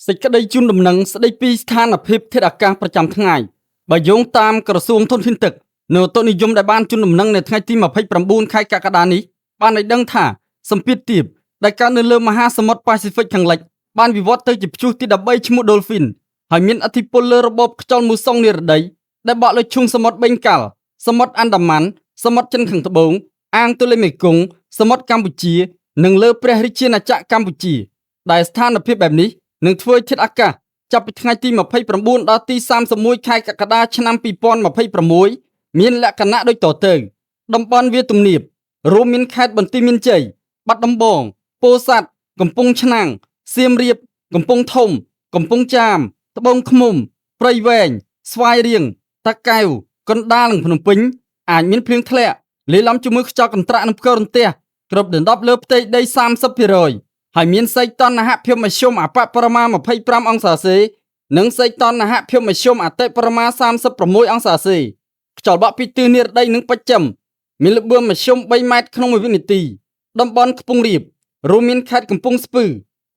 សេចក្តីជូនដំណឹងស្តីពីស្ថានភាពធាតុអាកាសប្រចាំថ្ងៃបើយោងតាមក្រសួងធនធានទឹកនៅតុនិយមដែលបានជូនដំណឹងនៅថ្ងៃទី29ខែកក្កដានេះបានឲ្យដឹងថាសម្ពាធទាបដែលកើតនៅលើមហាសមុទ្រប៉ាស៊ីហ្វិកខាងលិចបានវិវត្តទៅជាព្យុះទី13ឈ្មោះ Dolphin ហើយមានឥទ្ធិពលលើរបបខ្យល់មូសុងនិរតីដែលបក់លើឈូងសមុទ្របេងកាល់សមុទ្រអាន់ដាម៉ាន់សមុទ្រចិនខាងត្បូងអាងទន្លេមេគង្គសមុទ្រកម្ពុជានិងលើព្រះរាជាណាចក្រកម្ពុជាដែលស្ថានភាពបែបនេះនឹងធ្វើធាតុអាកាសចាប់ពីថ្ងៃទី29ដល់ទី31ខែកក្កដាឆ្នាំ2026មានលក្ខណៈដូចតទៅតំបន់វាលទំនាបរួមមានខេត្តបន្ទាយមានជ័យបាត់ដំបងពោធិ៍សាត់កំពង់ឆ្នាំងសៀមរាបកំពង់ធំកំពង់ចាមត្បូងឃ្មុំព្រៃវែងស្វាយរៀងតាកែវកណ្ដាលនិងភ្នំពេញអាចមានភ្លៀងធ្លាក់លាយឡំជាមួយខ្យល់កន្ត្រាក់និងផ្គររន្ទះគ្របដណ្ដប់លើផ្ទៃដី 30% ហើយមានសីតុណ្ហភាពមធ្យមអបបរមា25អង្សាសេនិងសីតុណ្ហភាពមធ្យមអតិបរមា36អង្សាសេខ្យល់បក់ពីទិសនិរតីនិងបស្ចិមមានល្បឿនមធ្យម3ម៉ែត្រក្នុង1វិនាទីតំបន់ខ្ពង់រាបរួមមានខេត្តកំពង់ស្ពឺ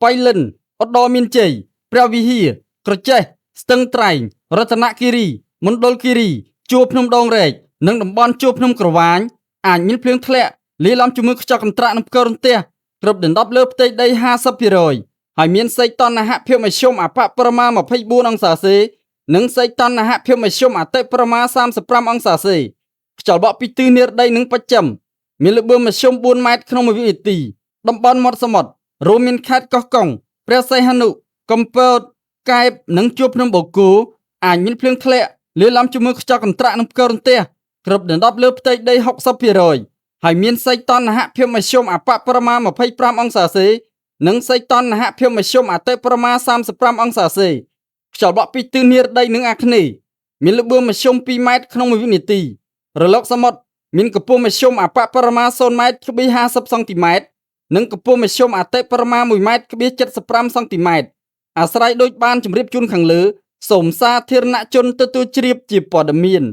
បៃលិនឧត្តរមានជ័យព្រះវិហារក្រចេះស្ទឹងត្រែងរតនគិរីមណ្ឌលគិរីជួរភ្នំដងរែកនិងតំបន់ជួរភ្នំក្រវាញអាចមានភ្លៀងធ្លាក់លាយឡំជាមួយខ្យល់កន្ត្រាក់និងផ្គររន្ទះគ្របដណ្ដប់លើផ្ទៃដី 50% ហើយមានសីតុណ្ហភាពមធ្យមអបបរមា24អង្សាសេនិងសីតុណ្ហភាពមធ្យមអតិបរមា35អង្សាសេខ្យល់បក់ពីទិសនិរតីនិងបស្ចិមមានល្បឿនមធ្យម4ម៉ែត្រក្នុង1វិនាទីតំបន់មាត់សមុទ្ររួមមានខេត្តកោះកុងព្រះសីហនុកំពតកែបនិងជួរភ្នំបូកគោអាចមានភ្លៀងធ្លាក់លាយឡំជាមួយខ្យល់កន្ត្រាក់និងផ្គររន្ទះគ្របដណ្ដប់លើផ្ទៃដី 60% ហើយមានសីតុណ្ហភាពមធ្យមអបបរមា25អង្សាសេនិងសីតុណ្ហភាពមធ្យមអតិបរមា35អង្សាសេខ្យល់បក់ពីទិសនិរតីនិងអាគ្នេយ៍មានល្បឿនមធ្យម2ម៉ែត្រក្នុង1វិនាទីរលកសមុទ្រមានកម្ពស់មធ្យមអបបរមា0ម៉ែត្រ 50សង់ទីម៉ែត្រនិងកម្ពស់មធ្យមអតិបរមា1ម៉ែត្រ 75សង់ទីម៉ែត្រអាស្រ័យដូចបានជម្រាបជូនខាងលើសូមសាធារណជនទទួលជ្រាបជាព័ត៌មាន